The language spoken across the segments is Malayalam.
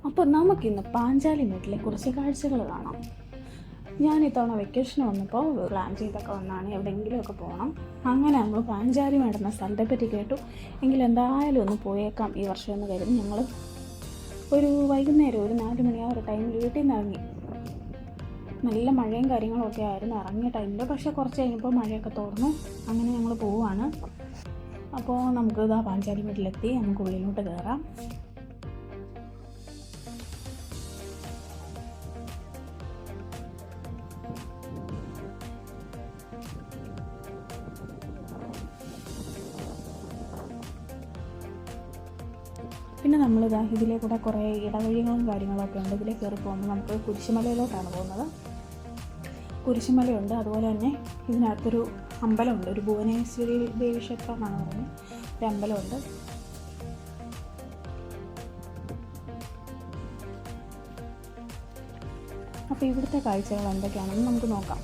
അപ്പോൾ നമുക്കിന്ന് പാഞ്ചാലിമേട്ടിലെ കുറച്ച് കാഴ്ചകൾ കാണാം. ഞാൻ ഇത്തവണ വെക്കേഷന് വന്നപ്പോൾ പ്ലാൻ ചെയ്തൊക്കെ വന്നാണ് എവിടെയെങ്കിലുമൊക്കെ പോകണം. അങ്ങനെ നമ്മൾ പാഞ്ചാലിമേട് എന്ന സ്ഥലത്തെപ്പറ്റി കേട്ടു. എങ്കിൽ എന്തായാലും ഒന്ന് പോയേക്കാം ഈ വർഷം എന്ന് കരുതി ഞങ്ങൾ ഒരു വൈകുന്നേരം ഒരു 4 മണി ആ ഒരു ടൈമിൽ വീട്ടിൽ നിന്ന് ഇറങ്ങി. നല്ല മഴയും കാര്യങ്ങളൊക്കെ ആയിരുന്നു ഇറങ്ങിയ ടൈമിൽ. പക്ഷേ കുറച്ച് കഴിഞ്ഞപ്പോൾ മഴയൊക്കെ തോർന്നു. അങ്ങനെ ഞങ്ങൾ പോവുകയാണ്. അപ്പോൾ നമുക്ക് ഇതാ പാഞ്ചാലിമേട്ടിലെത്തി. നമുക്ക് ഉള്ളിലോട്ട് കയറാം. പിന്നെ നമ്മളിതാ ഇതിലെ കൂടെ കുറേ ഇടവഴികളും കാര്യങ്ങളൊക്കെ ഉണ്ട്. ഇതിലെ കയറി പോകുമ്പോൾ നമുക്ക് കുരിശുമലയിലോട്ടാണ് പോകുന്നത്. കുരിശുമലയുണ്ട്, അതുപോലെ തന്നെ ഇതിനകത്തൊരു അമ്പലമുണ്ട്. ഒരു ഭുവനേശ്വരി ദേവി ക്ഷേത്രം എന്നാണ് പറയുന്നത്. ഒരു അമ്പലമുണ്ട്. അപ്പോൾ ഇവിടുത്തെ കാഴ്ചകൾ എന്തൊക്കെയാണെന്ന് നമുക്ക് നോക്കാം.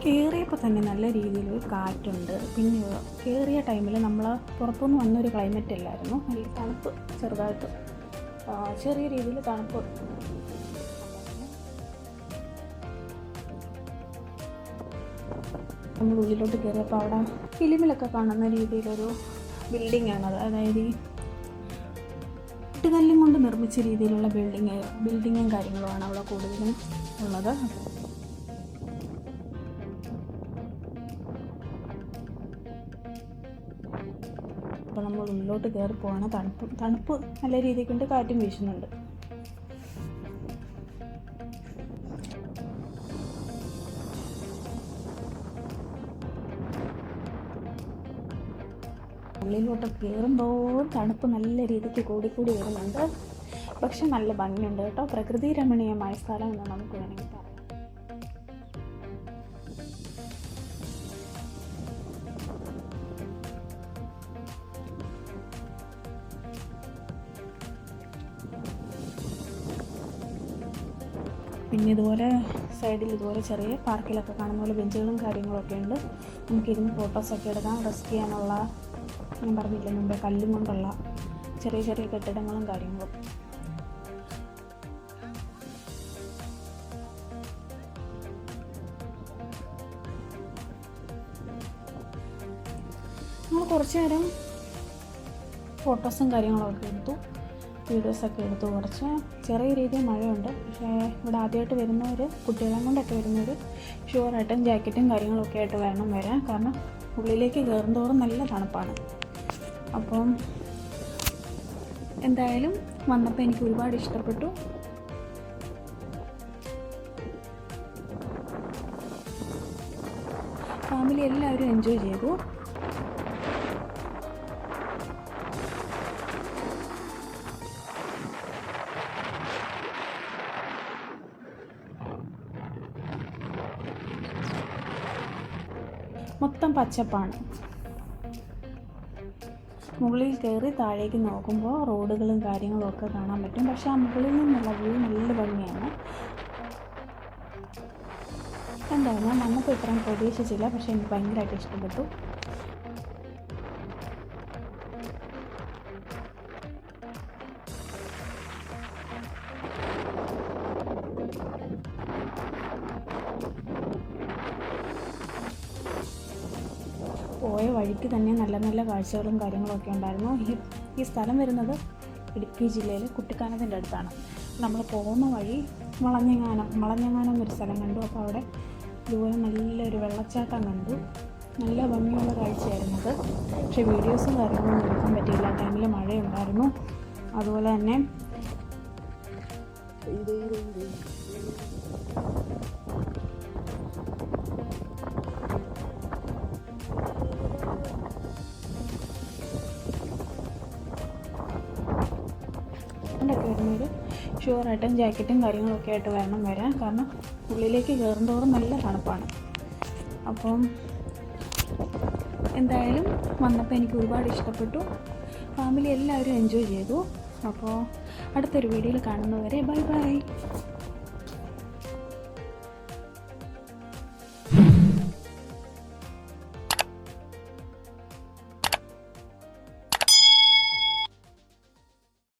കയറിയപ്പോൾ തന്നെ നല്ല രീതിയിൽ കാറ്റുണ്ട്. പിന്നെ കയറിയ ടൈമിൽ നമ്മൾ പുറത്തുനിന്ന് വന്നൊരു ക്ലൈമറ്റ് അല്ലായിരുന്നു. നല്ല തണുപ്പ്, ചെറുതായിട്ട് ചെറിയ രീതിയിൽ തണുപ്പ്. നമ്മൾ ഉള്ളിലോട്ട് കയറിയപ്പോൾ അവിടെ ഫിലിമിലൊക്കെ കാണുന്ന രീതിയിലൊരു ബിൽഡിംഗ് ആണത്. അതായത് ഈ ഇട്ടുകല്ലും കൊണ്ട് നിർമ്മിച്ച രീതിയിലുള്ള ബിൽഡിങ്ങും കാര്യങ്ങളുമാണ് അവിടെ കൂടുതലും ഉള്ളത്. അപ്പോൾ നമ്മൾ ഉള്ളിലോട്ട് കയറി പോവാണ്. തണുപ്പ് നല്ല രീതിക്കുണ്ട്, കാറ്റും വീശുന്നുണ്ട്. ഉള്ളിലോട്ട് കയറുമ്പോൾ തണുപ്പ് നല്ല രീതിക്ക് കൂടിക്കൂടി വരുന്നുണ്ട്. പക്ഷെ നല്ല ഭംഗിയുണ്ട് കേട്ടോ. പ്രകൃതി രമണീയമായ സ്ഥലം എന്ന് നമുക്ക് വേണമെങ്കിൽ പറയാം. പിന്നെ ഇതുപോലെ സൈഡിൽ ഇതുപോലെ ചെറിയ പാർക്കിലൊക്കെ കാണുന്ന പോലെ ബെഞ്ചുകളും കാര്യങ്ങളൊക്കെ ഉണ്ട്. നമുക്കിരുന്ന് ഫോട്ടോസൊക്കെ എടുക്കാം. റെസ്റ്റ് ചെയ്യാനുള്ള, ഞാൻ പറഞ്ഞില്ലേ മുമ്പേ, കല്ലും കൊണ്ടുള്ള ചെറിയ ചെറിയ കെട്ടിടങ്ങളും കാര്യങ്ങളും. നമ്മൾ കുറച്ച് നേരം ഫോട്ടോസും കാര്യങ്ങളൊക്കെ എടുത്തു, വീഡിയോസൊക്കെ എടുത്തു. കുറച്ച് ചെറിയ രീതിയിൽ മഴയുണ്ട്. പക്ഷേ ഇവിടെ ആദ്യമായിട്ട് വരുന്നവർ, കുട്ടികളെ കൊണ്ടൊക്കെ വരുന്നവർ ഷുവറായിട്ടും ജാക്കറ്റും കാര്യങ്ങളൊക്കെ ആയിട്ട് വേണം വരാൻ. കാരണം ഉള്ളിലേക്ക് കയറുന്തോറും നല്ല തണുപ്പാണ്. അപ്പം എന്തായാലും വന്നപ്പോൾ എനിക്ക് ഒരുപാട് ഇഷ്ടപ്പെട്ടു. ഫാമിലി എല്ലാവരും എൻജോയ് ചെയ്തു. മൊത്തം പച്ചപ്പാണ്. മുകളിൽ കയറി താഴേക്ക് നോക്കുമ്പോൾ റോഡുകളും കാര്യങ്ങളും ഒക്കെ കാണാൻ പറ്റും. പക്ഷേ ആ മുകളിൽ നിന്നുള്ള വ്യൂ നല്ല ഭംഗിയാണ്. എന്തായാലും ഞാൻ വന്നപ്പോൾ ഇത്രയും പ്രതീക്ഷിച്ചില്ല. പക്ഷേ എനിക്ക് ഭയങ്കരമായിട്ട് ഇഷ്ടപ്പെട്ടു. പോയ വഴിക്ക് തന്നെ നല്ല നല്ല കാഴ്ചകളും കാര്യങ്ങളൊക്കെ ഉണ്ടായിരുന്നു. ഈ സ്ഥലം വരുന്നത് ഇടുക്കി ജില്ലയിൽ കുട്ടിക്കാനത്തിൻ്റെ അടുത്താണ്. നമ്മൾ പോകുന്ന വഴി വളഞ്ഞങ്ങാനം എന്നൊരു സ്ഥലം കണ്ടു. അപ്പോൾ അവിടെ ഇതുപോലെ നല്ലൊരു വെള്ളച്ചാട്ടം കണ്ടു. നല്ല ഭംഗിയുള്ള കാഴ്ചയായിരുന്നത്. പക്ഷേ വീഡിയോസും കാര്യങ്ങളൊന്നും എടുക്കാൻ പറ്റിയില്ല. ടൈമിൽ മഴയുണ്ടായിരുന്നു. അതുപോലെ തന്നെ ഒക്കെ വരുന്നവർ ഷുവറായിട്ടും ജാക്കറ്റും കാര്യങ്ങളൊക്കെ ആയിട്ട് വേണം വരാൻ. കാരണം ഉള്ളിലേക്ക് കയറുന്തോറും നല്ല തണുപ്പാണ്. അപ്പം എന്തായാലും വന്നപ്പോൾ എനിക്ക് ഒരുപാട് ഇഷ്ടപ്പെട്ടു. ഫാമിലി എല്ലാവരും എൻജോയ് ചെയ്തു. അപ്പോൾ അടുത്തൊരു വീഡിയോയിൽ കാണുന്നവരെ ബൈ ബൈ.